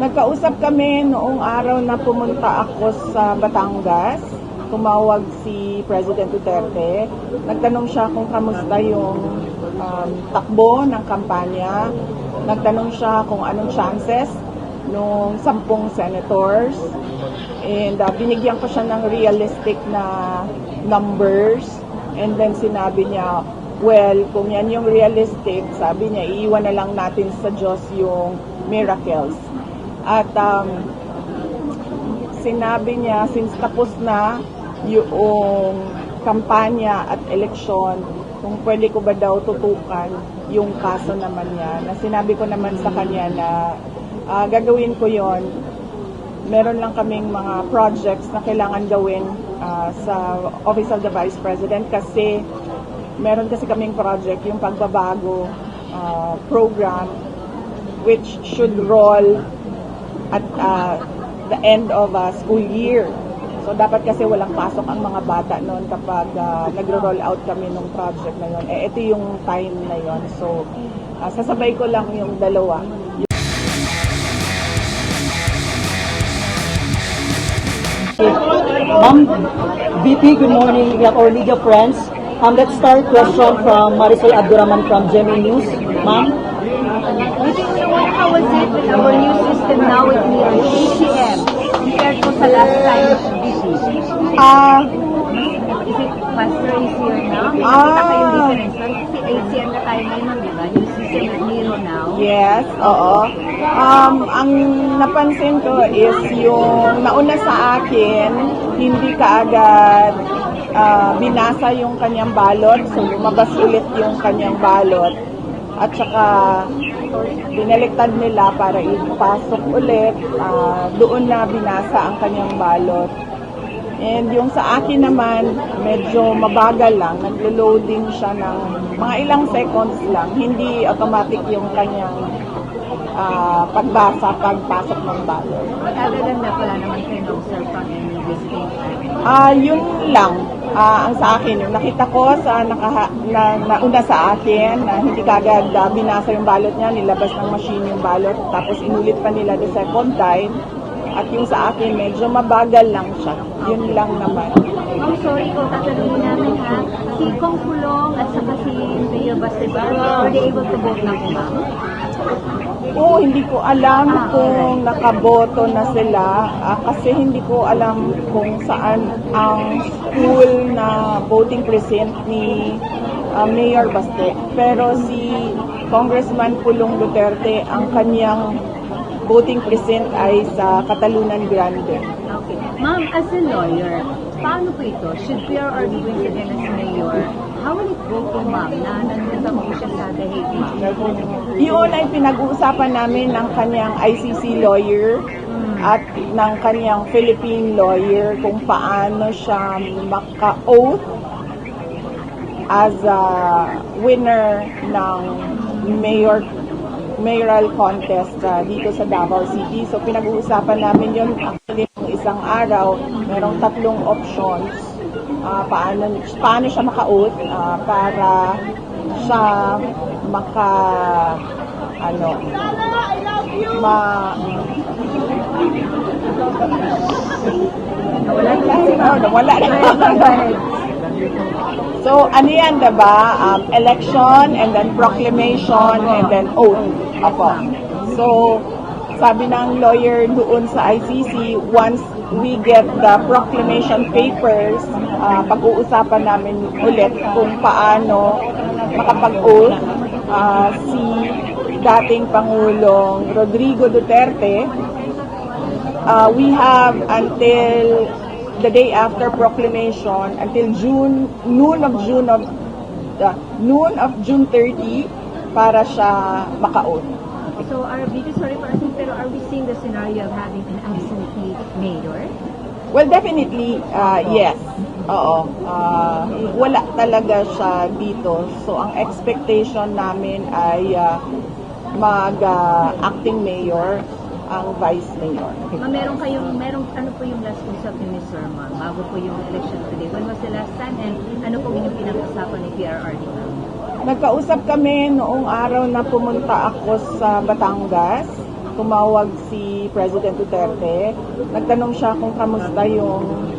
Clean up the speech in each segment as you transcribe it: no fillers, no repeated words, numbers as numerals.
Nagkausap kami noong araw na pumunta ako sa Batangas. Tumawag si President Duterte. Nagtanong siya kung kamusta yung takbo ng kampanya. Nagtanong siya kung anong chances nung 10 senators. And binigyan ko siya ng realistic na numbers. And then sinabi niya, well, kung yan yung realistic, sabi niya, iiwan na lang natin sa Diyos yung miracles. At sinabi niya, since tapos na yung kampanya at eleksyon, kung pwede ko ba daw tutukan yung kaso naman niya. Na sinabi ko naman sa kanya na gagawin ko yon. Meron lang kaming mga projects na kailangan gawin sa Office of the Vice President kasi meron kasi kaming project, yung pagbabago program which should roll at the end of a school year. So dapat kasi walang pasok ang mga bata noon kapag nagro-roll out kami ng project na yon. Ito yung time na yon. So sasabay ko lang yung dalawa. Ma'am, VP, good morning. We have our League of Friends. Let's start question from Marisol Abdurrahman from GMA News. Ma'am? How was it with our new system now with the ACM compared to sa last time with BC? Is it faster, easier now? Nakita kayo difference. Kasi ACM na tayo ngayon, di ba? New system with Miro now. Yes, oo. Ang napansin ko is yung nauna sa akin, hindi kaagad binasa yung kanyang balot, so lumabas ulit yung kanyang balot. At saka binaliktad nila para ipasok ulit, doon na binasa ang kanyang balot. And yung sa akin naman, medyo mabagal lang, naglo-loading siya ng mga ilang seconds lang, hindi automatic yung kanyang pagbasa, pagpasok ng balot. But other than that, wala naman kayo na-observe pang any mistake? Yun lang. Ang sa akin, yung nakita ko sa nauna sa akin na hindi kagad binasa yung balot niya, nilabas ng machine yung balot, tapos inulit pa nila the second time. At yung sa akin, medyo mabagal lang siya. Yun lang naman. Oh, sorry ko, tatanungin namin ha. Si Kong Pulong at saka si Mayor Bastidor, were they able to vote na po, ma'am? Oo, hindi ko alam kung nakaboto na sila kasi hindi ko alam kung saan ang school na voting precinct ni Mayor Baste. Pero si Congressman Pulong Duterte, ang kanyang voting precinct ay sa Catalunan Grande. Okay. Ma'am, as a lawyer, paano po ito? Should PRRD win again as mayor? How will it go po, ma'am, na nandun po siya sa The Hague, ma'am? Yun ay pinag-uusapan namin ng kanyang ICC lawyer at ng kanyang Philippine lawyer kung paano siya maka-oath as a winner ng mayoral contest dito sa Davao City. So pinag-uusapan namin yun actually ng isang araw. Merong 3 options paano siya maka-oath para siya wala na. So, ano yan, diba? Election, and then proclamation, and then oath. Apo. So, sabi ng lawyer doon sa ICC, once we get the proclamation papers, pag-uusapan namin ulit kung paano makapag-oath si dating Pangulong Rodrigo Duterte. We have until the day after proclamation, until noon of June 30 para siya maka-oath. So, sorry for asking, pero are we seeing the scenario of having an absentee mayor? Well, definitely, yes. Oo. Wala talaga siya dito. So, ang expectation namin ay mag-acting mayor ang vice mayor. Merong ano po yung last usap ni Ms. Sherman bago po yung election today? When was the last time and ano po yung pinag-usapan ni PRRD? Ma'am? Nagkausap kami noong araw na pumunta ako sa Batangas. tumawag si President Duterte. Nagtanong siya kung kamusta yung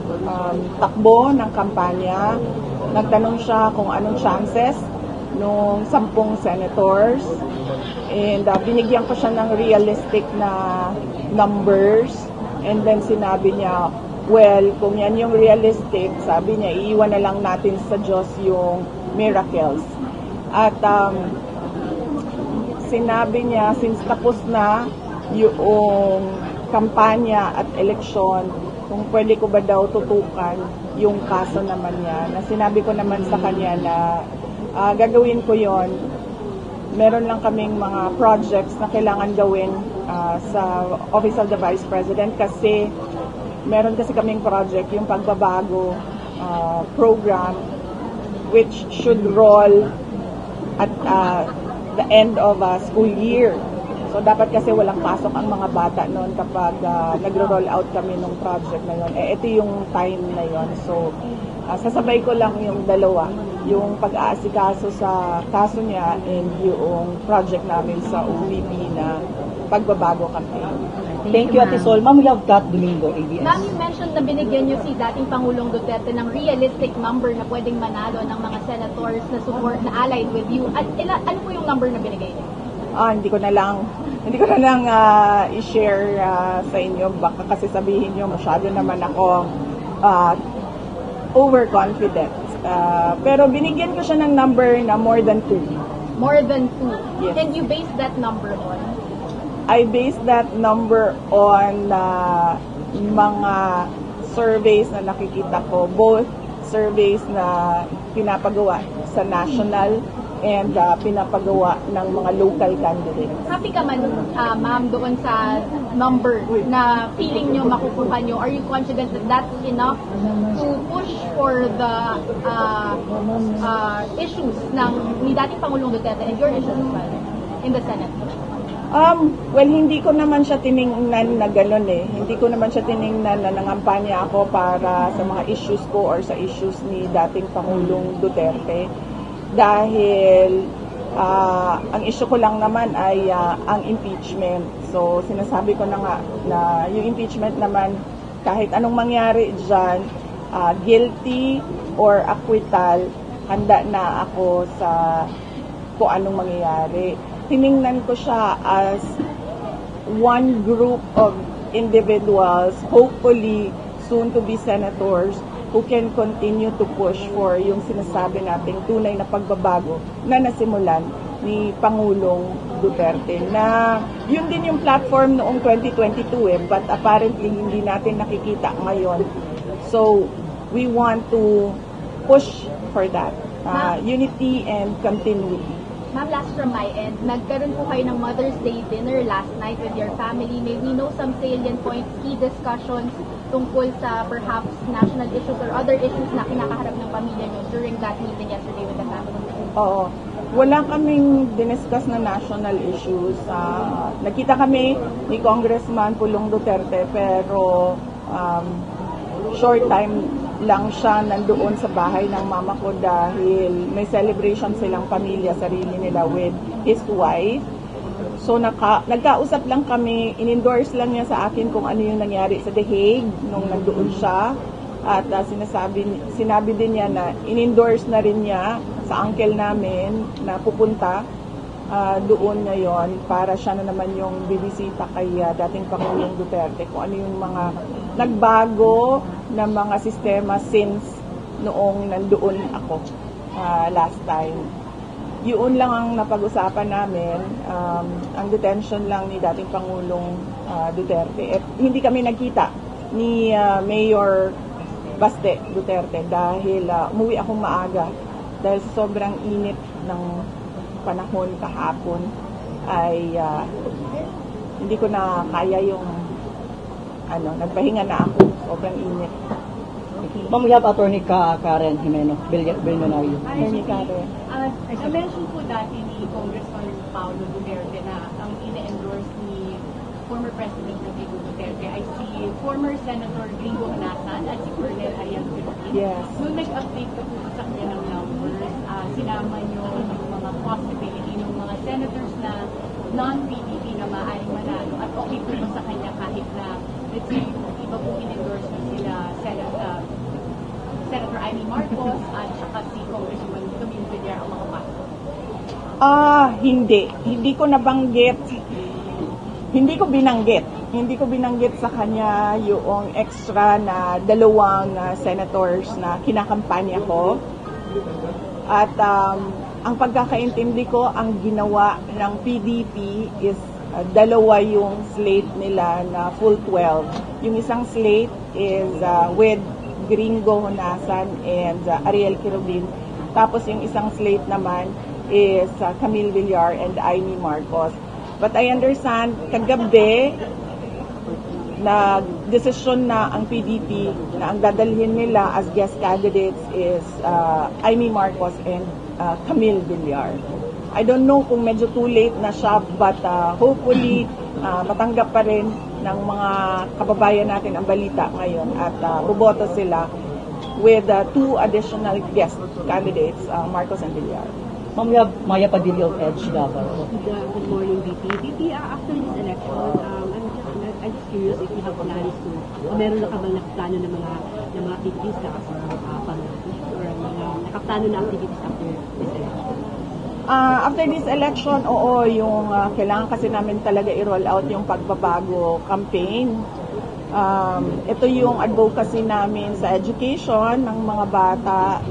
takbo ng kampanya. Nagtanong siya kung anong chances nung 10 senators. And binigyan ko siya ng realistic na numbers. And then sinabi niya, well, kung yan yung realistic, sabi niya, iiwan na lang natin sa Diyos yung miracles. At sinabi niya, since tapos na yung kampanya at eleksyon, kung pwede ko ba daw tutukan yung kaso naman niya, na sinabi ko naman sa kanya na gagawin ko yon. Meron lang kaming mga projects na kailangan gawin sa Office of the Vice President kasi meron kasi kaming project, yung pagbabago program, which should roll at the end of a school year. So dapat kasi walang pasok ang mga bata noon kapag nagro-roll out kami ng project na yun. Ito yung time na yun. So sasabay ko lang yung dalawa, yung pag-aasikaso sa kaso niya and yung project namin sa OVP na pagbabago campaign. Thank you, Ate Sol. Ma'am, we have Kat Domingo, ABS. Ma'am, you mentioned na binigyan niyo si dating Pangulong Duterte ng realistic number na pwedeng manalo ng mga senators na support na allied with you. At ano po yung number na binigay niyo? Hindi ko na lang i-share sa inyo, baka kasi sabihin niyo masyado naman ako overconfident. Pero binigyan ko siya ng number na more than 2. More than 2. Yes. And you base that number on? I base that number on mga surveys na nakikita ko, both surveys na pinapagawa sa national and pinapagawa ng mga local candidates. Happy ka man, ma'am, doon sa number na feeling nyo makukuha nyo? Are you confident that that's enough to push for the issues ni dating Pangulong Duterte and your issues as well in the Senate? Well, hindi ko naman siya tiningnan na gano'n eh. Hindi ko naman siya tiningnan na nangampanya ako para sa mga issues ko or sa issues ni dating Pangulong Duterte. Dahil ang issue ko lang naman ay ang impeachment. So, sinasabi ko na nga na yung impeachment naman, kahit anong mangyari dyan, guilty or acquittal, handa na ako sa kung anong mangyayari. Tiningnan ko siya as one group of individuals, hopefully soon to be senators, who can continue to push for yung sinasabi nating tunay na pagbabago na nasimulan ni Pangulong Duterte. Na yun din yung platform noong 2022 but apparently hindi natin nakikita ngayon. So, we want to push for that. Unity and continuity. Ma'am, last from my end, nagkaroon po kayo ng Mother's Day dinner last night with your family. May we know some salient points, key discussions tungkol sa perhaps national issues or other issues na kinakaharap ng pamilya nyo during that meeting yesterday with the family? Oo. Wala kaming diniscuss na national issues. Nakita kami ni Congressman Pulong Duterte pero short time lang siya nandoon sa bahay ng mama ko dahil may celebration silang pamilya, sarili nila with his wife. So nagkausap lang kami, in-endorse lang niya sa akin kung ano yung nangyari sa The Hague nung nandoon siya. At sinabi din niya na in-endorse na rin niya sa uncle namin na pupunta doon ngayon para siya na naman yung bibisita kay dating Pangulong Duterte kung ano yung mga nagbago na mga sistema since noong nandoon ako last time. Yun lang ang napag-usapan namin, ang detention lang ni dating Pangulong Duterte. At hindi kami nagkita ni Mayor Baste Duterte dahil umuwi akong maaga dahil sobrang init ng panahon kahapon ay hindi ko na kaya yung nagpahinga na ako, sobrang init. Ma'am, we have Attorney Karen Jimeno, Billionario. Attorney Karen. Na-mention po dati ni Congressman Paulo Duterte na ang ina-endorse ni former President Rodrigo Duterte ay si former Senator Gringo Honasan at si Colonel Ariel Philippines. Yes. Nung nag-update ko po sa kanya ng numbers, sinama nyo yung mga possibility ng mga senators na non-PDP na maaaring manalo at okay po ba sa kanya kahit na let's say iba po in-endorse na sila Senator Amy Marcos at saka si Congresswoman Camille Villar ang makapasok? Hindi ko nabanggit. Hindi ko binanggit sa kanya yung extra na dalawang senators na kinakampanya ko. At ang pagkakaintindi ko, ang ginawa ng PDP is dalawa yung slate nila na full 12. Yung isang slate is with Gringo Honasan and Ariel Quirobin. Tapos yung isang slate naman is Camille Villar and Amy Marcos. But I understand, kagabi, nag-desisyon na ang PDP na ang dadalhin nila as guest candidates is Amy Marcos and Camille Villar. I don't know kung medyo too late na siya, but hopefully matanggap pa rin ng mga kababayan natin ang balita ngayon at boboto sila with 2 additional guest candidates, Marcos and Villar. Ma'am, we have Maya Padilla of EDGE Davao. Good morning, VP. VP, after this election, I'm just curious if you have plans to, o meron na ka bang nakaplano ng mga activities na kasi pang-push or mga nakaplano na activities after this election? After this election, oo, yung kailangan kasi namin talaga i-roll out yung pagbabago campaign. Ito yung advocacy namin sa education ng mga bata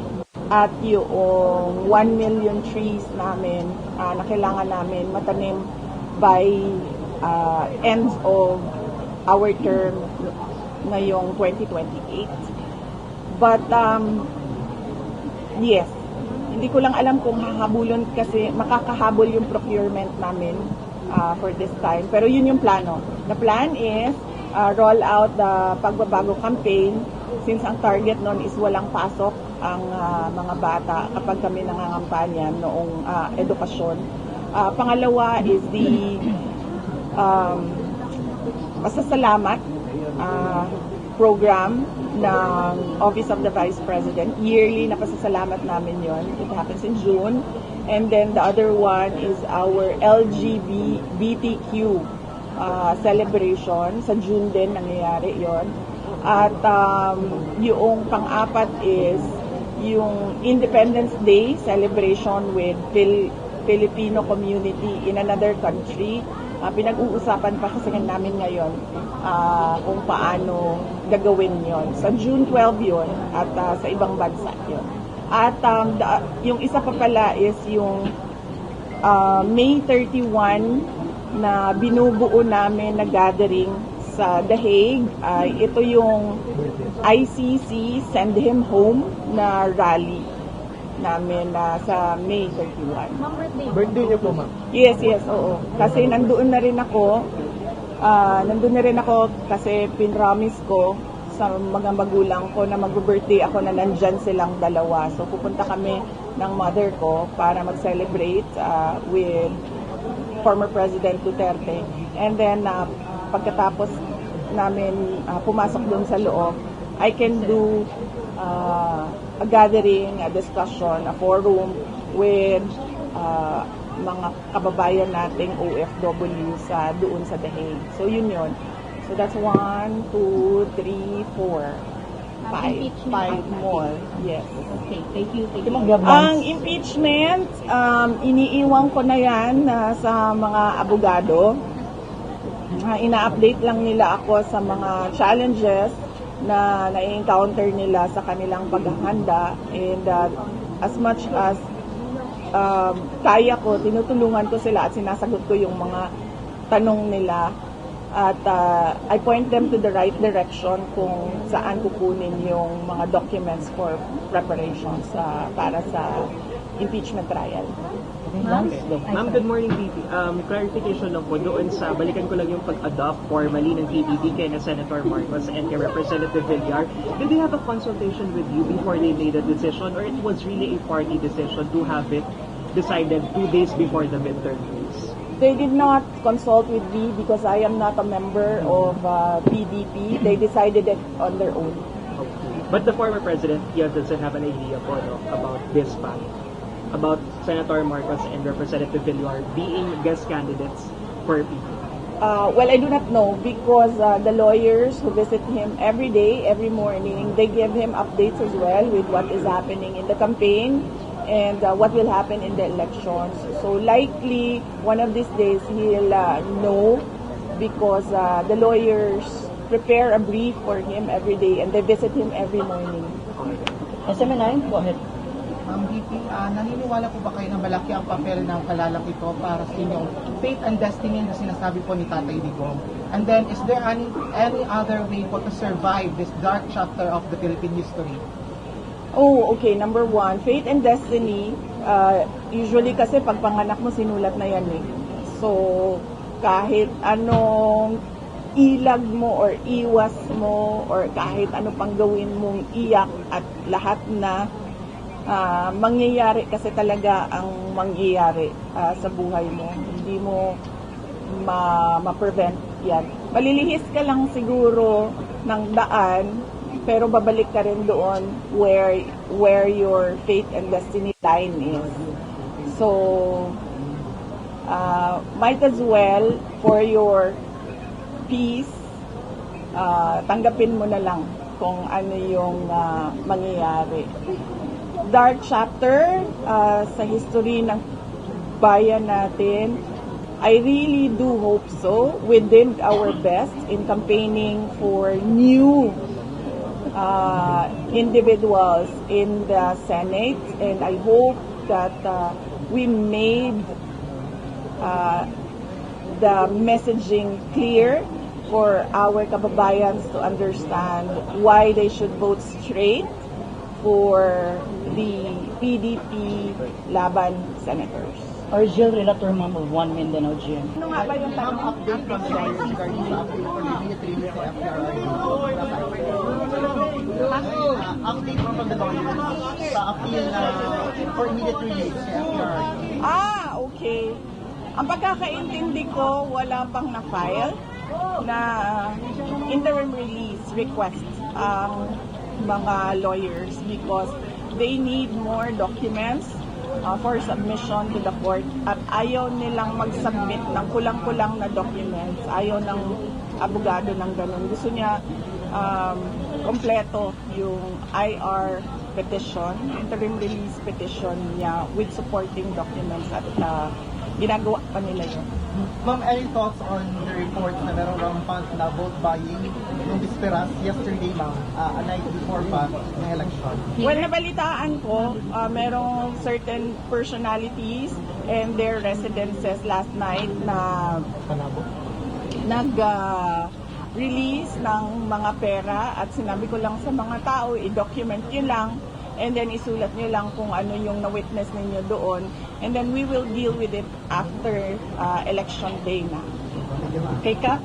at yung 1 million trees namin na kailangan namin matanim by end of our term ngayong 2028. But yes, hindi ko lang alam kung hahabulon kasi makakahabol yung procurement namin for this time. Pero yun yung plano. The plan is roll out the pagbabago campaign since ang target nun is walang pasok ang mga bata kapag kami nangangampanya noong edukasyon. Pangalawa is the pasasalamat program ng Office of the Vice President. Yearly na pasasalamat namin yon. It happens in June. And then the other one is our LGBTQ celebration. Sa June din nangyayari yon. At yung pang-apat is yung Independence Day celebration with Filipino community in another country. Pinag-uusapan pa kasi namin ngayon kung paano gagawin yon. Sa June 12 yon at sa ibang bansa yon. At yung isa pa pala is yung May 31 na binubuo namin na gathering sa The Hague. Ito yung ICC Send Him Home na rally namin sa May 31. Ma'am, Birthday niyo po, ma'am? Yes, oo. Kasi nandoon na rin ako kasi pinromise ko sa mga magulang ko na mag-birthday ako na nandyan silang dalawa. So pupunta kami ng mother ko para mag-celebrate with former President Duterte. And then pagkatapos namin pumasok doon sa loob, I can do a gathering, a discussion, a forum with mga kababayan nating OFW doon sa The Hague. So yun. So that's 1, 2, 3, 4, 5 more. Yes. Okay, thank you. Ang impeachment, iniiwan ko na yan sa mga abogado. Ina-update lang nila ako sa mga challenges na na-encounter nila sa kanilang paghahanda, and as much as kaya ko, tinutulungan ko sila at sinasagot ko yung mga tanong nila at I point them to the right direction kung saan kukunin yung mga documents for preparations para sa impeachment trial. Ma'am, good morning, VP. Clarification lang po doon sa, balikan ko lang yung pag-adopt formally ng PBB kay na Senator Marcos and kay Representative Villar. Did they have a consultation with you before they made a decision, or it was really a party decision to have it decided 2 days before the midterm race? They did not consult with me because I am not a member of PDP. They decided it on their own. Okay. But the former president, he doesn't have an idea po, no, about this path. about Senator Marcos and Representative Villar being guest candidates for PP? Well, I do not know because the lawyers who visit him every day, every morning, they give him updates as well with what is happening in the campaign and what will happen in the elections. So likely, one of these days, he'll know because the lawyers prepare a brief for him every day and they visit him every morning. SMN9, go ahead. VP, naniniwala po ba kayo na malaki ang papel ng kalalak ito para sa inyong faith and destiny na sinasabi po ni Tatay Digong? And then, is there any other way po to survive this dark chapter of the Philippine history? Oh, okay. Number one, faith and destiny. Usually kasi pag panganak mo, sinulat na yan eh. So, kahit anong ilag mo or iwas mo or kahit ano pang gawin mong iyak at lahat na mangyayari kasi talaga ang mangyayari sa buhay mo. Hindi mo ma-prevent yan. Malilihis ka lang siguro ng daan pero babalik ka rin doon where your faith and destiny line is. So, might as well for your peace, tanggapin mo na lang kung ano yung mangyayari. Dark chapter sa history ng bayan natin. I really do hope so. We did our best in campaigning for new individuals in the Senate, and I hope that we made the messaging clear for our kababayans to understand why they should vote straight for the PDP Laban senators. Or Jill Relator, ma'am, of One Mindanao GM. Ano nga ba yung tanong? Update from the lawyers regarding the update for the immediate release sa FPRRD. Update from the lawyers sa appeal na for immediate release sa FPRRD. Okay. Ang pagkakaintindi ko, wala pang na-file na interim release request ang mga lawyers because they need more documents for submission to the court at ayaw nilang mag-submit ng kulang-kulang na documents. Ayaw ng abogado ng ganun. Gusto niya kompleto yung IR petition, interim release petition niya with supporting documents at ginagawa pa nila yun. Ma'am, any thoughts on the report na meron rampant na vote buying yung bisperas yesterday, ma'am, a night before pa ng election? Well, nabalitaan ko, merong certain personalities and their residences last night na nag-release ng mga pera at sinabi ko lang sa mga tao, i-document nyo lang and then isulat nyo lang kung ano yung na-witness ninyo doon and then we will deal with it after election day na. Okay ka?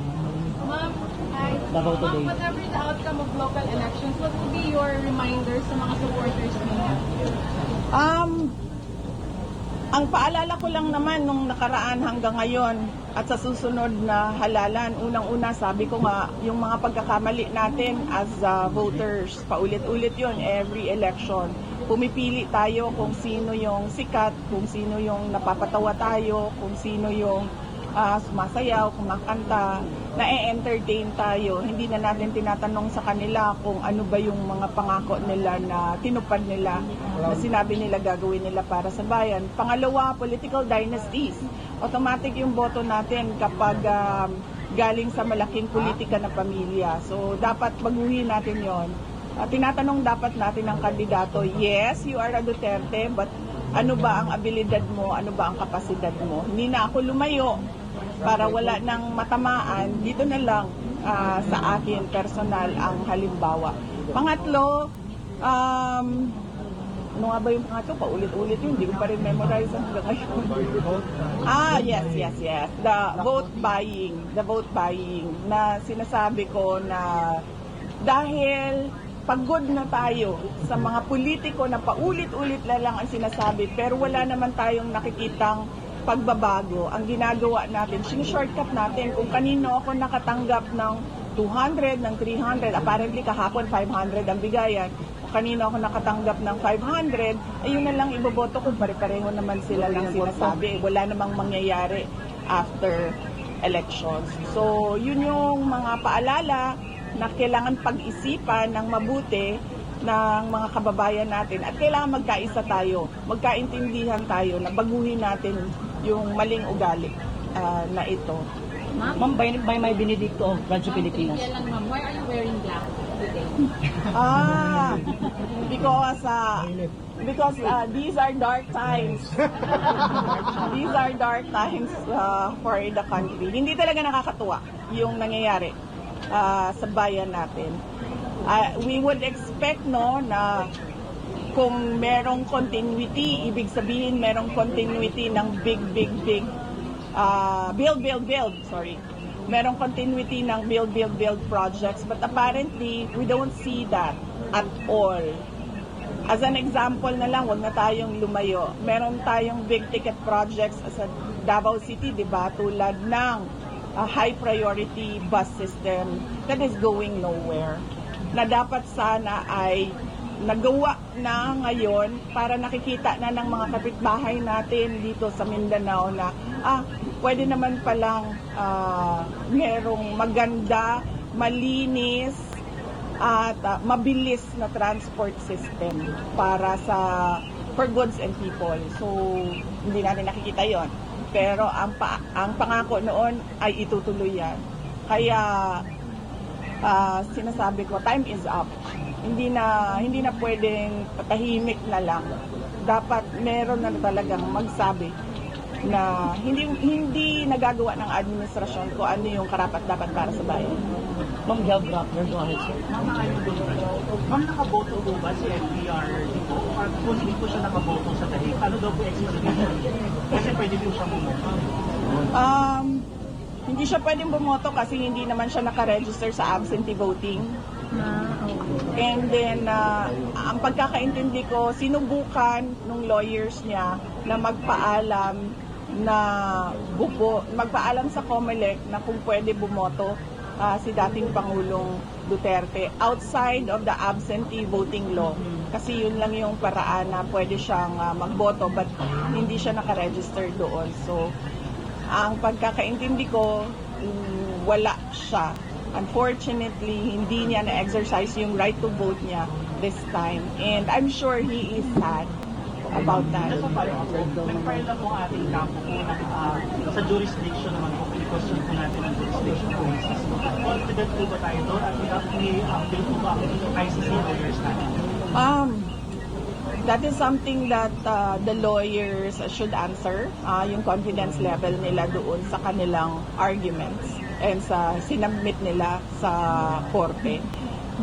Ma'am, Davao today. whatever the outcome of local elections, what would be your reminders sa mga supporters ninyo? Ang paalala ko lang naman nung nakaraan hanggang ngayon at sa susunod na halalan, unang-una sabi ko nga, yung mga pagkakamali natin as voters, paulit-ulit yun every election. Pumipili tayo kung sino yung sikat, kung sino yung napapatawa tayo, kung sino yung sumasayaw, kumakanta, na-entertain tayo. Hindi na natin tinatanong sa kanila kung ano ba yung mga pangako nila na tinupad nila, na sinabi nila gagawin nila para sa bayan. Pangalawa, political dynasties. Automatic yung boto natin kapag galing sa malaking politika na pamilya. So, dapat baguhin natin yon. Tinatanong dapat natin ang kandidato, yes, you are a Duterte, but ano ba ang abilidad mo, ano ba ang kapasidad mo? Hindi na ako lumayo para wala nang matamaan, dito na lang sa akin personal ang halimbawa. Pangatlo, ano nga ba yung pangatlo? Paulit-ulit yun, hindi ko pa rin memorize hanggang ngayon. Yes. The vote buying na sinasabi ko na dahil pagod na tayo sa mga politiko na paulit-ulit na lang ang sinasabi pero wala naman tayong nakikitang pagbabago. Ang ginagawa natin, shortcut natin kung kanino ako nakatanggap ng 200, ng 300, apparently kahapon 500 ang bigayan. kanina ako nakatanggap ng 500, ayun na lang iboboto ko, pare-pareho naman sila lang sinasabi. Wala namang mangyayari after elections. So, yun yung mga paalala na kailangan pag-isipan ng mabuti ng mga kababayan natin at kailangan magkaisa tayo, magkaintindihan tayo na baguhin natin yung maling ugali na ito. Ma'am, by my Benedicto of Radyo Pilipinas. Lang, ma'am, why are you wearing black today? Because these are dark times. These are dark times for the country. Hindi talaga nakakatuwa yung nangyayari sa bayan natin. We would expect na kung merong continuity, ibig sabihin merong continuity ng big build. Merong continuity ng build projects, but apparently we don't see that at all. As an example na lang, wag na tayong lumayo. Meron tayong big ticket projects sa Davao City, di ba? Tulad ng high priority bus system that is going nowhere. Na dapat sana ay nagawa na ngayon para nakikita na ng mga kapitbahay natin dito sa Mindanao na pwede naman palang merong maganda, malinis at mabilis na transport system para for goods and people. So hindi natin nakikita yon. Pero ang pangako noon ay itutuloy yan. Kaya sinasabi ko, time is up. Hindi na pwedeng patahimik na lang. Dapat meron na talagang magsabi na hindi nagagawa ng administrasyon ko ano yung karapat-dapat para sa bayan. Ma'am Gab Grappler, go ahead, sir. Ma'am, nakaboto po ba si FDR dito? Or kung hindi po siya nakaboto sa dahil, ano daw po explanation? Kasi pwede po siya bumoto. Hindi siya pwedeng bumoto kasi hindi naman siya nakaregister sa absentee voting. And then, ang pagkakaintindi ko, sinubukan nung lawyers niya na magpaalam sa COMELEC na kung pwede bumoto si dating Pangulong Duterte outside of the absentee voting law. Kasi yun lang yung paraan na pwede siyang magboto but hindi siya nakaregister doon. So, ang pagkakaintindi ko, wala siya. Unfortunately, hindi niya na-exercise yung right to vote niya this time. And I'm sure he is sad about that. Just a follow-up po, nag-file na po ang ating kampo po sa jurisdiction naman po, question po natin ang jurisdiction po. Confident po ba tayo doon? At may po ba ang ICC lawyers natin? That is something that the lawyers should answer, yung confidence level nila doon sa kanilang arguments and sa sinubmit nila sa korte.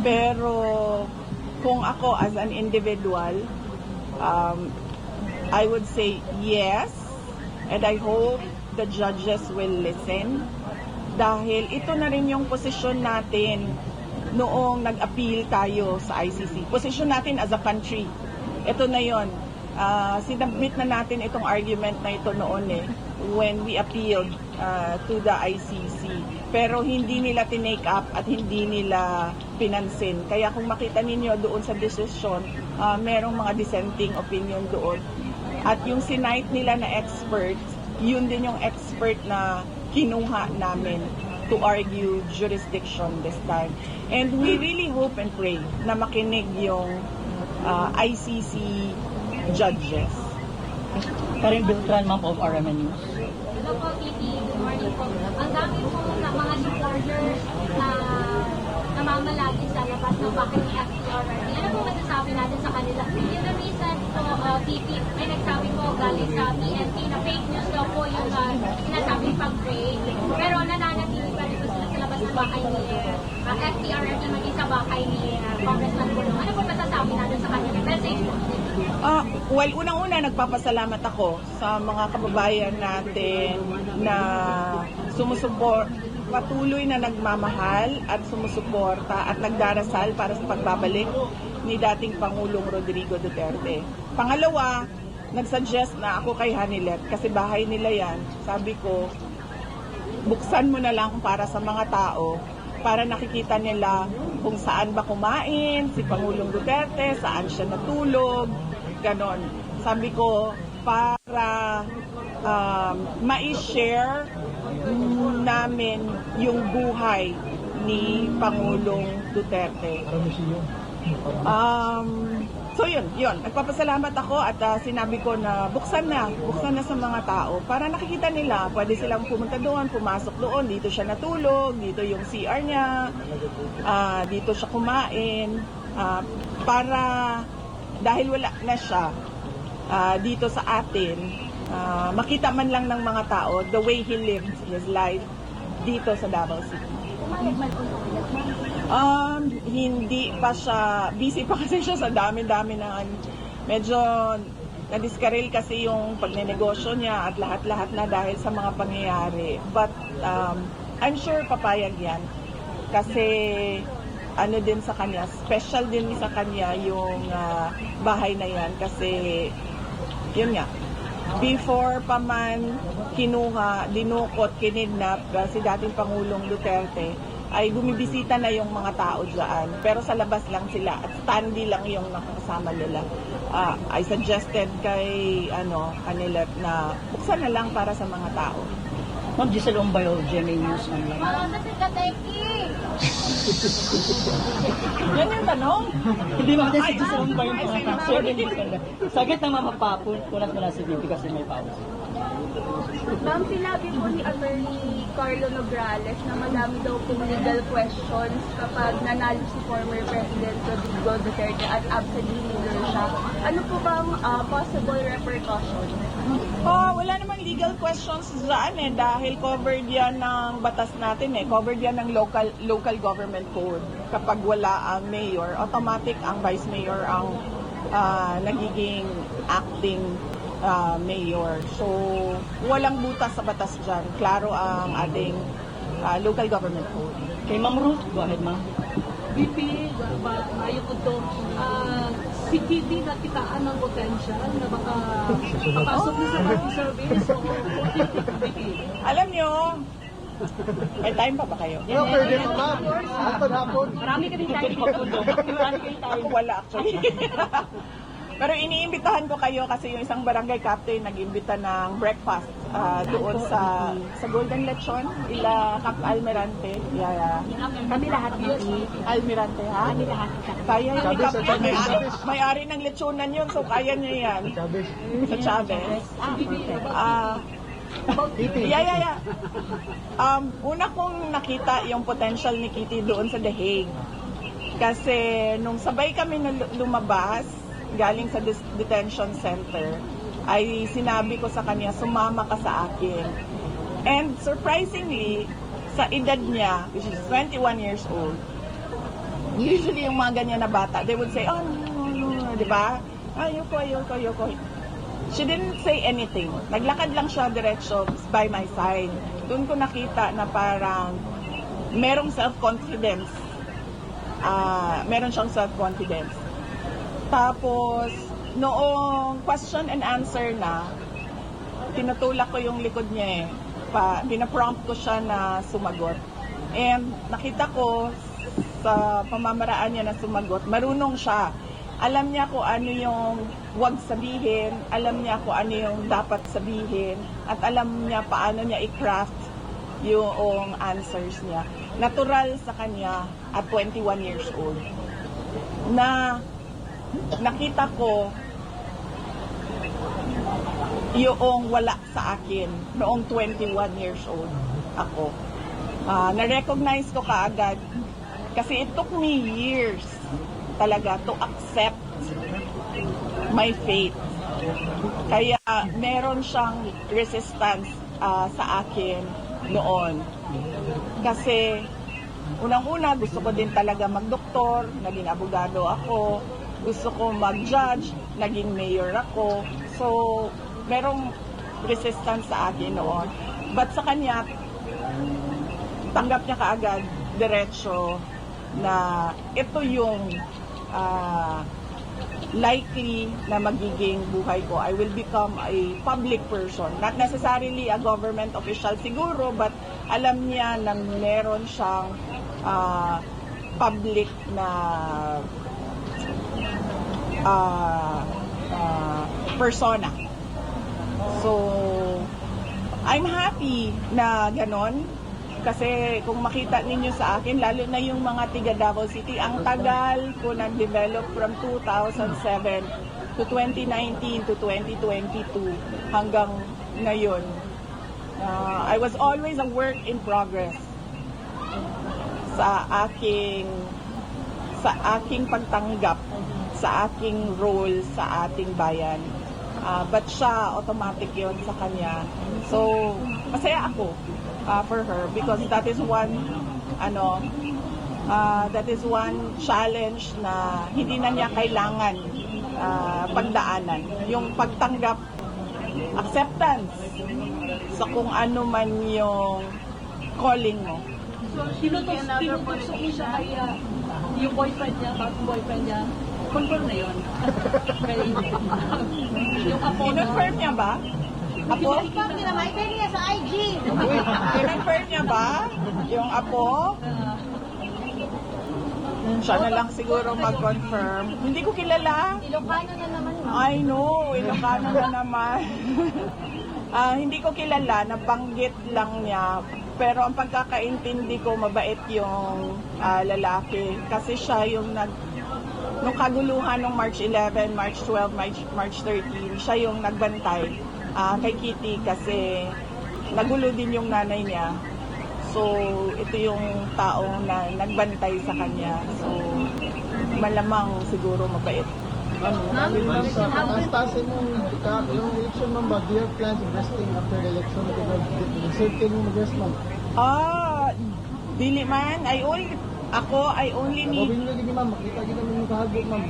Pero kung ako as an individual, I would say yes, and I hope the judges will listen dahil ito na rin yung posisyon natin noong nag-appeal tayo sa ICC. Posisyon natin as a country. Ito na yon. Sinubmit na natin itong argument na ito noon when we appealed to the ICC. Pero hindi nila tinake up at hindi nila pinansin. Kaya kung makita ninyo doon sa decision, merong mga dissenting opinion doon. At yung sinight nila na expert, yun din yung expert na kinuha namin to argue jurisdiction this time. And we really hope and pray na makinig yung ICC judges. Karin Beltran, ma'am of RMN News. Hello po, Titi. Good morning po. Ang dami po na mga supporters na namamalagi sa labas ng bahay ni FDR. Ano po masasabi natin sa kanila? In the recent po, Titi, may nagsabi po galing sa PNP na fake news daw po yung sinasabing pag-pray. Pero nananatili pa rin po sila sa labas ng bahay ni FDR at maging sa bahay ni Congressman Bulong. Ano po masasabi natin sa kanila? Message po. Well, unang-una, nagpapasalamat ako sa mga kababayan natin na patuloy na nagmamahal at sumusuporta at nagdarasal para sa pagbabalik ni dating Pangulong Rodrigo Duterte. Pangalawa, nagsuggest na ako kay Hanilet kasi bahay nila yan. Sabi ko, buksan mo na lang para sa mga tao para nakikita nila kung saan ba kumain si Pangulong Duterte, saan siya natulog, ganon. Sabi ko, para ma-share namin yung buhay ni Pangulong Duterte. So yun. Nagpapasalamat ako at sinabi ko na buksan na sa mga tao para nakikita nila, pwede silang pumunta doon, pumasok doon, dito siya natulog, dito yung CR niya, dito siya kumain, para dahil wala na siya dito sa atin, makita man lang ng mga tao the way he lived his life dito sa Davao City. Hindi pa siya, busy pa kasi siya sa dami-dami na medyo nadiskaril kasi yung pagnenegosyo niya at lahat-lahat na dahil sa mga pangyayari. But I'm sure papayag yan kasi ano din sa kanya, special din sa kanya yung bahay na yan kasi yun nga, before pa man kinuha, dinukot, kinidnap si dating Pangulong Duterte, ay bumibisita na yung mga tao dyan. Pero sa labas lang sila at standy lang yung nakakasama nila. I suggested kay kanila na buksan na lang para sa mga tao. Ma'am Giselle Umbayo, GMA News Online. Yan yung tanong. Hindi ma'am, si Giselle Umbayo po. GMA News Online. Saglit na ma'am, punas mo na si Bibi kasi may pause. Ma'am, sinabi po ni Attorney Carlo Nograles na madami daw pong legal questions kapag nanalo si former President Rodrigo Duterte at absentee leader siya. Ano po bang possible repercussions? Wala namang legal questions dyan dahil covered yan ng batas natin covered yan ng local government code. Kapag wala ang mayor, automatic ang vice mayor ang nagiging acting mayor. So, walang butas sa batas dyan. Klaro ang ating local government code. Kay Ma'am Ruth, go ahead ma'am. BP, maayo po to. Si Kitty nakitaan ng potential na baka papasok na sa party service o BP. Alam nyo, may time pa ba kayo? Marami ka din tayo. Wala actually. Pero iniimbitahan ko kayo kasi yung isang barangay captain nag-imbita ng breakfast doon sa Golden Lechon, ila Cap Almirante. Kami lahat BP. Almirante, ha? Kami lahat. Kaya yung captain, may-ari ng lechonan yun, so kaya niya yan. Sa Chavez. Una kong nakita yung potential ni Kitty doon sa The Hague. Kasi nung sabay kami lumabas, galing sa detention center, ay sinabi ko sa kanya, sumama ka sa akin. And surprisingly, sa edad niya, which is 21 years old, usually yung mga ganyan na bata, they would say, oh, no, di ba? Ayoko. She didn't say anything. Naglakad lang siya diretso by my side. Doon ko nakita na parang merong self-confidence. Meron siyang self-confidence. Tapos, noong question and answer na, tinutulak ko yung likod niya pinaprompt ko siya na sumagot. And nakita ko sa pamamaraan niya na sumagot, marunong siya. Alam niya kung ano yung wag sabihin, alam niya kung ano yung dapat sabihin, at alam niya paano niya i-craft yung answers niya. Natural sa kanya at 21 years old. Na nakita ko yung wala sa akin noong 21 years old ako. Na-recognize ko kaagad kasi it took me years talaga to accept my fate. Kaya meron siyang resistance sa akin noon. Kasi unang-una gusto ko din talaga magdoktor, naging abogado ako. Gusto ko mag-judge, naging mayor ako. So, merong resistance sa akin noon. But sa kanya, tanggap niya kaagad, diretso, na ito yung likely na magiging buhay ko. I will become a public person. Not necessarily a government official siguro, but alam niya na meron siyang public na persona. So, I'm happy na ganon. Kasi kung makita ninyo sa akin, lalo na yung mga tiga Davao City, ang tagal ko nag-develop from 2007 to 2019 to 2022 hanggang ngayon. I was always a work in progress sa aking pagtanggap sa aking role sa ating bayan. But siya, automatic yon sa kanya. So, masaya ako for her because that is one challenge na hindi na niya kailangan pagdaanan. Yung pagtanggap, acceptance sa kung ano man yung calling mo. So, tinutusok mo siya kaya yung boyfriend niya, bagong boyfriend niya, confirm na yun. Yung apo na. Kinonfirm niya ba? Apo? sa IG. Kinonfirm niya ba? Yung apo? Siya na lang siguro mag-confirm. Hindi ko kilala. Ilocano na naman, ma'am. I know, Ilocano na naman. Hindi ko kilala, nabanggit lang niya. Pero ang pagkakaintindi ko, mabait yung lalaki. Kasi siya yung nung kaguluhan ng March 11, March 12, March 13, siya yung nagbantay kay Kitty kasi nagulo din yung nanay niya. So, ito yung taong na nagbantay sa kanya. So, malamang siguro mabait. Tastasin mo yung election, ma'am, ba? Do you have plans investing after the election? Certain mo mag-rest, ma'am? Dili man. I only need Gawin nyo din, ma'am. Makita din naman yung kahagod, ma'am.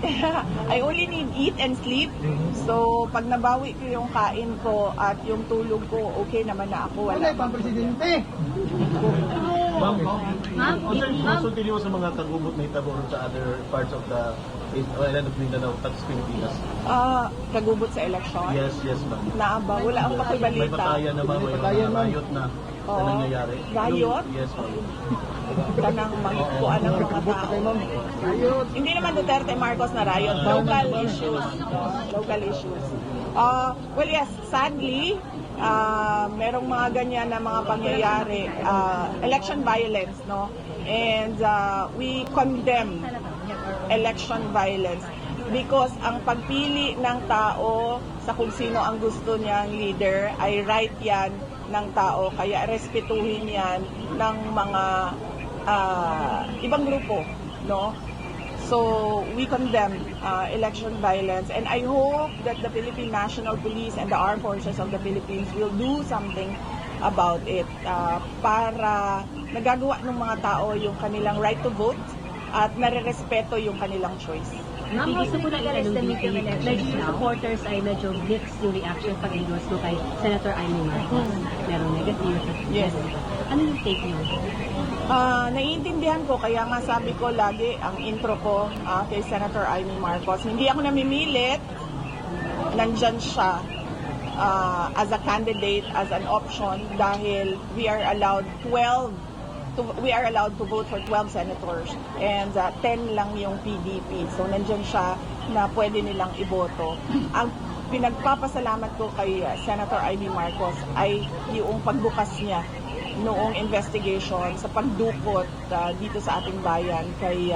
I only need eat and sleep. So, pag nabawi ko yung kain ko at yung tulog ko, okay naman na ako. Wala pang presidente! Ma'am, consultin niyo sa mga kagubot na itabo sa other parts of the island of Mindanao, at Pilipinas. Kagubot sa election? Yes, ma'am. Naaba, wala akong May pakibalita. pataya na ma'am, may mga riot na nangyayari. Riot? Yes, ma'am. Kanang magkuan ng mga tao. Hindi naman Duterte Marcos na riot. Local issues. Well, yes, sadly, merong mga ganyan na mga pangyayari. Election violence, no? And we condemn election violence because ang pagpili ng tao sa kung sino ang gusto niyang leader ay right yan ng tao. Kaya respetuhin yan ng mga ibang grupo, no? So we condemn election violence, and I hope that the Philippine National Police and the Armed Forces of the Philippines will do something about it para nagagawa ng mga tao yung kanilang right to vote at nare-respeto yung kanilang choice. Ma'am, gusto po na itanong medyo supporters ay medyo mixed yung reaction pag-endorse mo kay Senator Amy Marcos. Merong negative. Yes. Ano yung take niyo? Naiintindihan ko, kaya nga sabi ko lagi, ang intro ko kay Senator Amy Marcos, hindi ako namimilit, nandyan siya as a candidate, as an option, dahil we are allowed to vote for 12 senators and 10 lang yung PDP. So nandyan siya na pwede nilang iboto. Ang pinagpapasalamat ko kay Senator Amy Marcos ay yung pagbukas niya noong investigation sa pagdukot dito sa ating bayan kay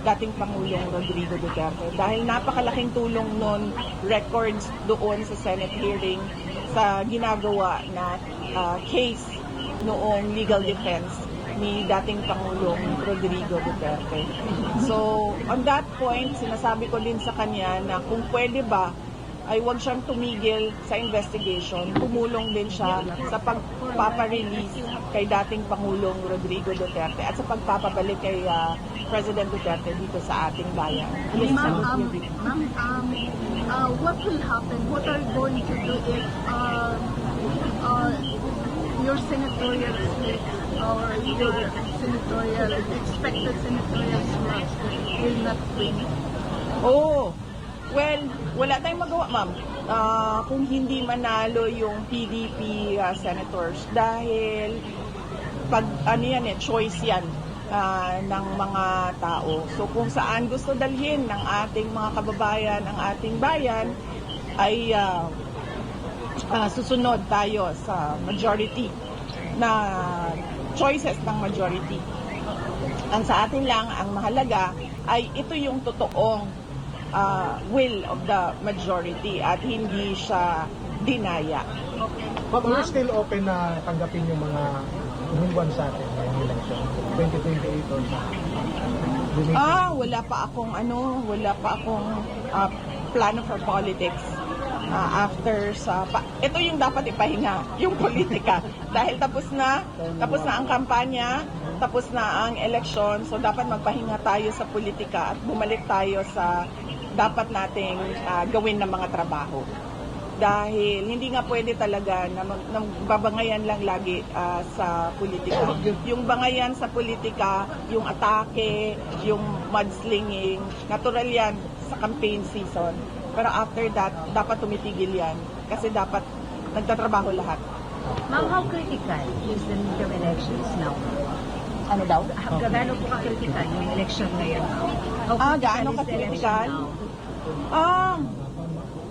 dating Pangulong Rodrigo Duterte. Dahil napakalaking tulong nun, records doon sa Senate hearing sa ginagawa na case noong legal defense ni dating Pangulong Rodrigo Duterte. So, on that point, sinasabi ko din sa kanya na kung pwede ba, ay huwag siyang tumigil sa investigation. Tumulong din siya sa pagpaparelease kay dating Pangulong Rodrigo Duterte at sa pagpapabalik kay President Duterte dito sa ating bayan. What will happen? What are you going to do if your senatorial slate or your expected senatorial slot will not win? Well, wala tayong magawa, ma'am, kung hindi manalo yung PDP senators dahil choice yan ng mga tao. So kung saan gusto dalhin ng ating mga kababayan, ang ating bayan, ay susunod tayo sa majority na choices ng majority. Ang sa atin lang, ang mahalaga ay ito yung totoong will of the majority at hindi siya dinaya. But we're still open na tanggapin yung mga umuwan sa atin ngayong election, 2028 or sa. Wala pa akong plano for politics. After ito yung dapat ipahinga, yung politika. Dahil tapos na ang kampanya, tapos na ang eleksyon, so dapat magpahinga tayo sa politika at bumalik tayo sa dapat nating gawin ng mga trabaho. Dahil hindi nga pwede talaga na babangayan lang lagi sa politika. Yung bangayan sa politika, yung atake, yung mudslinging, natural yan sa campaign season. Pero after that, dapat tumitigil yan. Kasi dapat nagtatrabaho lahat. Ma'am, how critical is the midterm elections now? Ano daw? Gaano po ka-critical yung election ngayon now? Gaano ka-critical?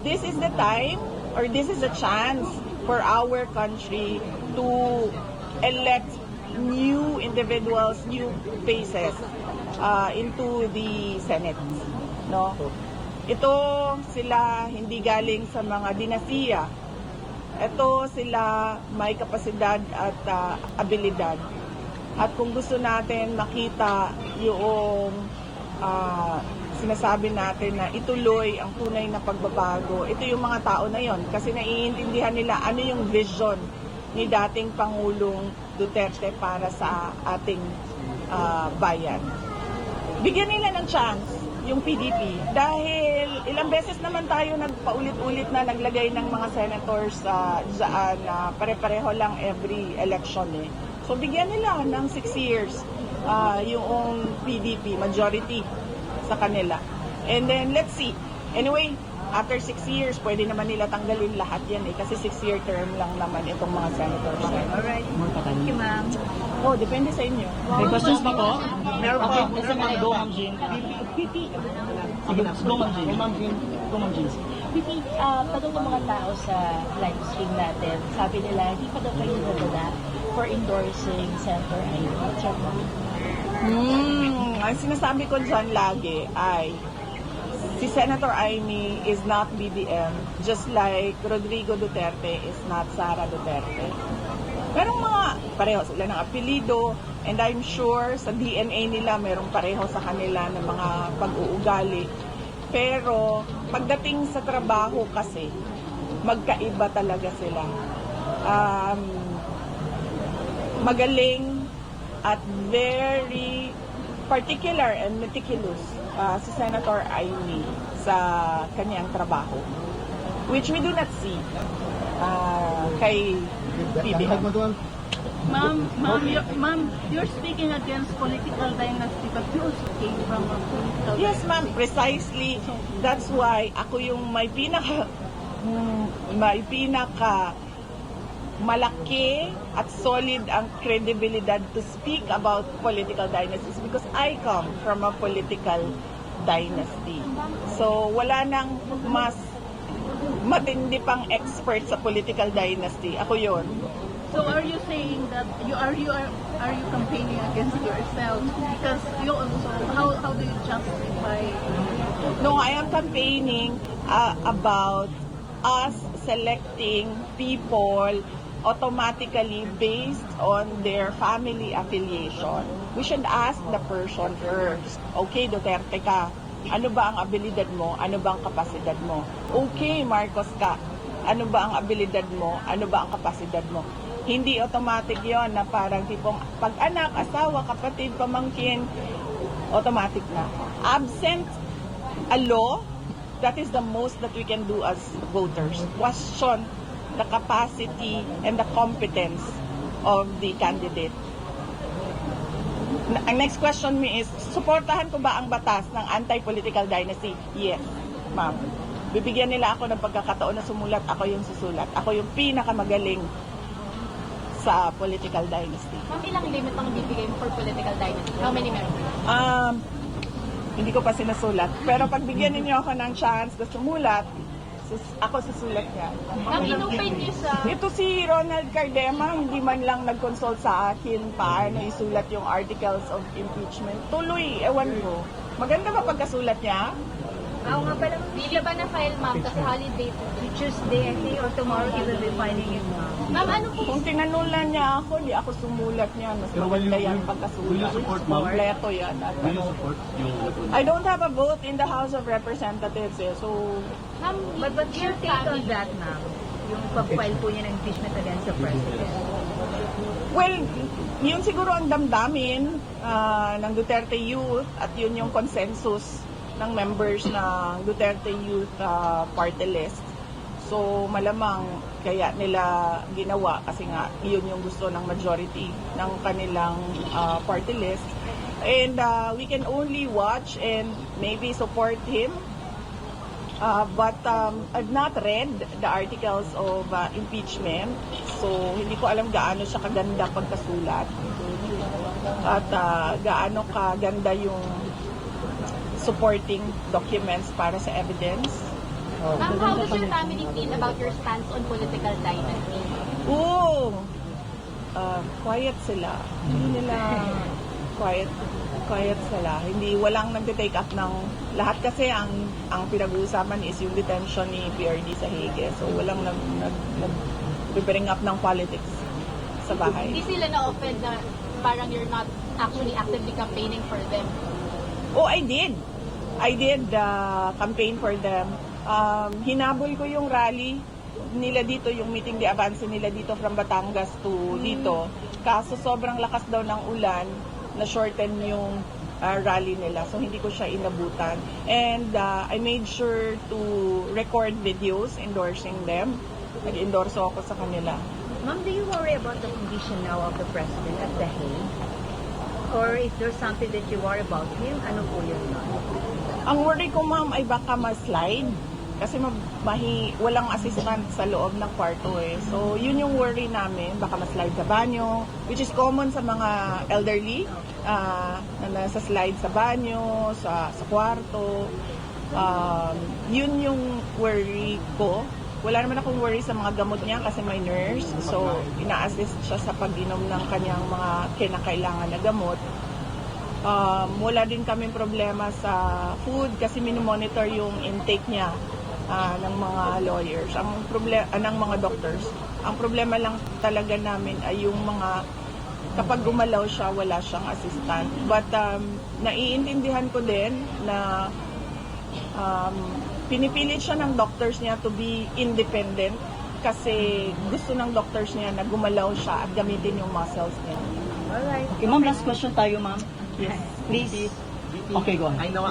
This is the time, or this is a chance for our country to elect new individuals, new faces into the Senate. No? Ito sila hindi galing sa mga dinasiya. Ito sila may kapasidad at abilidad. At kung gusto natin makita yung sinasabi natin na ituloy ang tunay na pagbabago, ito yung mga tao na yon. Kasi naiintindihan nila ano yung vision ni dating Pangulong Duterte para sa ating bayan. Bigyan nila ng chance yung PDP dahil ilang beses naman tayo nagpaulit-ulit na naglagay ng mga senators dyan na pare-pareho lang every election eh. So bigyan nila ng 6 years yung PDP, majority sa kanila. And then let's see. Anyway, after 6 years, pwede naman nila tanggalin lahat yan eh kasi 6-year term lang naman itong mga senators. Alright. Thank you, ma'am. Depende sa inyo. May questions pa po? Meron pa. Okay, isa mga go, Ma'am Jean. Go, Ma'am Jean. Pipi, tanong ng mga tao sa live stream natin, sabi nila, hindi pa daw kayo nadala for endorsing Senator Amy. Check mo. Ang sinasabi ko dyan lagi ay si Senator Amy is not BBM, just like Rodrigo Duterte is not Sara Duterte. Merong mga pareho sila ng apelido, and I'm sure sa DNA nila merong pareho sa kanila ng mga pag-uugali. Pero pagdating sa trabaho kasi, magkaiba talaga sila. Magaling at very particular and meticulous si Senator Amy sa kanyang trabaho, which we do not see kay PBM. Ma'am, you're speaking against political dynasty, but you also came from a political Yes, ma'am, precisely. That's why ako yung may pinaka malaki at solid ang credibilidad to speak about political dynasties because I come from a political dynasty. So wala nang mas matindi pang expert sa political dynasty. Ako yun. So are you saying that are you campaigning against yourself because you also how do you justify? No, I am campaigning about us selecting people automatically based on their family affiliation. We should ask the person first. Okay, Duterte ka. Ano ba ang abilidad mo? Ano ba ang kapasidad mo? Okay, Marcos ka. Ano ba ang abilidad mo? Ano ba ang kapasidad mo? Hindi automatic yon na parang tipong pag-anak, asawa, kapatid, pamangkin, automatic na. Absent a law, that is the most that we can do as voters. Question the capacity and the competence of the candidate. Ang next question me is, suportahan ko ba ang batas ng anti-political dynasty? Yes, ma'am. Bibigyan nila ako ng pagkakataon na sumulat, ako yung susulat. Ako yung pinakamagaling sa political dynasty. Ma'am, ilang limit ang bibigay mo for political dynasty? How many members? Hindi ko pa sinusulat. Pero pag bigyan ninyo ako ng chance na sumulat, ako susulat yan. Ma'am, inopen niyo sa... Ito si Ronald Cardema, hindi man lang nag-consult sa akin paano isulat yung articles of impeachment. Tuloy, ewan ko. Maganda ba pagkasulat niya? Oo nga pala, Hindi ba na-file, ma'am, kasi holiday po? Tuesday, I think, or tomorrow, he will be filing it, ma'am. Ma'am, ano po? Kung tinanulan niya ako, di ako sumulat niya. Mas Pero maganda yan will pagkasulat. you support, ma'am? Kompleto yan. At Will you support yung... I don't have a vote in the House of Representatives so Ma'am, But your take on that, ma'am? Yung pag-file po niya ng impeachment against the president. well, yun siguro ang damdamin ng Duterte Youth at yun yung consensus ng members ng Duterte Youth Party List. So malamang kaya nila ginawa kasi nga yun yung gusto ng majority ng kanilang party list. And we can only watch and maybe support him. But I've not read the articles of impeachment. So hindi ko alam gaano siya kaganda pagkasulat. At gaano kaganda yung supporting documents para sa evidence. ma'am, how does your family feel about your stance on political dynasty? Quiet sila. Hindi nila quiet sila. Hindi, walang nagte-take up ng lahat kasi ang pinag-uusapan is yung detention ni PRD sa Hague. So walang nag-bring up ng politics sa bahay. Hindi sila na-offend na parang you're not actually actively campaigning for them? Oh, I did campaign for them. Hinabol ko yung rally nila dito, yung meeting de avance nila dito from Batangas to dito. Kaso sobrang lakas daw ng ulan, na shorten yung rally nila. So hindi ko siya inabutan. And I made sure to record videos endorsing them. Nag-endorso ako sa kanila. Ma'am, do you worry about the condition now of the president at The Hague? Or if there's something that you worry about him, ano po yun? Ang worry ko, ma'am, ay baka ma-slide. Kasi walang assistant sa loob ng kwarto eh. So, yun yung worry namin. Baka ma-slide sa banyo, which is common sa mga elderly na nasa slide sa banyo, sa kwarto. Yun yung worry ko. Wala naman akong worry sa mga gamot niya kasi may nurse. So, ina-assist siya sa pag-inom ng kanyang mga kinakailangan na gamot. Wala din kaming problema sa food kasi minomonitor yung intake niya ng mga lawyers, ng mga doctors. Ang problema lang talaga namin ay yung mga kapag gumalaw siya, wala siyang assistant. But naiintindihan ko din na pinipilit siya ng doctors niya to be independent kasi gusto ng doctors niya na gumalaw siya at gamitin yung muscles niya. Alright. Okay, ma'am, last question tayo, ma'am. Yes. Please. Okay, go ahead. I know,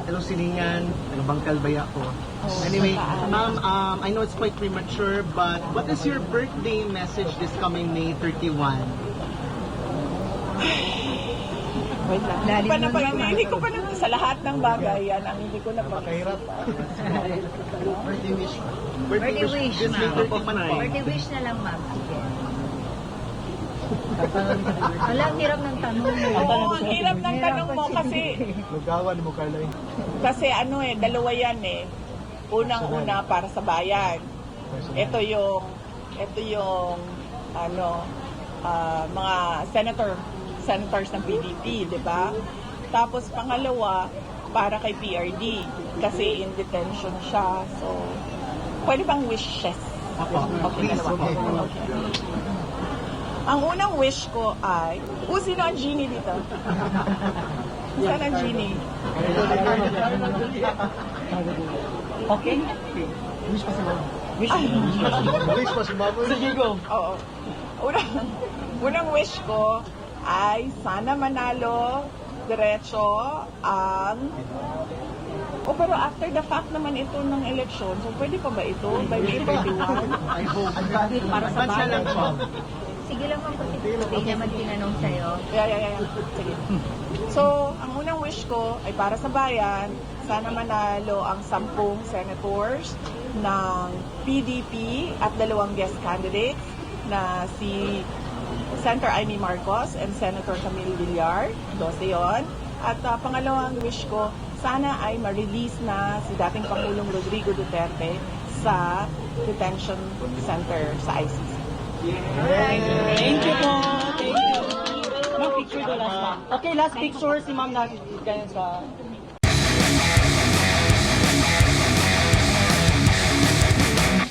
hello Silingan, Bangkal Baya po. Anyway, ma'am, I know it's quite premature, but what is your birthday message this coming May 31? Wait lang. Hindi ko pa na sa lahat ng bagay yan. Ang hindi ko na Makahirap. Birthday wish. Birthday wish, This May ma'am. 31 po. Birthday wish na lang, ma'am. Sige. Wala, ang hirap ng tanong. Oo, ang hirap ng tanong mo kasi Lugawan mo, Carla. dalawa yan eh. Unang-una para sa bayan. Ito yung mga senators ng PDP, di ba? Tapos pangalawa, para kay PRD kasi in detention siya. So, pwede bang wishes? Okay, dalawa. Okay. Ang unang wish ko ay, sino ang genie dito? Saan ang genie? Okay? Wish pa si Mama. Wish Wish pa si Mama. Sige, go. Oo. Unang wish ko ay sana manalo diretso ang... pero after the fact naman ito ng election, so pwede pa ba ito? By May 31? I hope. Para sa Advance na lang po. Sige lang, ma'am, kasi hindi naman tinanong sa'yo. Yeah. Sige. So, ang unang wish ko ay para sa bayan, sana manalo ang 10 senators ng PDP at 2 guest candidates na si Senator Amy Marcos and Senator Camille Villar, 12 yon. At pangalawang wish ko, sana ay ma-release na si dating Pangulong Rodrigo Duterte sa detention center sa ICC. Thank you po. Thank you. Ma'am, picture ko last, ma'am. Okay, last picture si ma'am natin. Ganyan sa...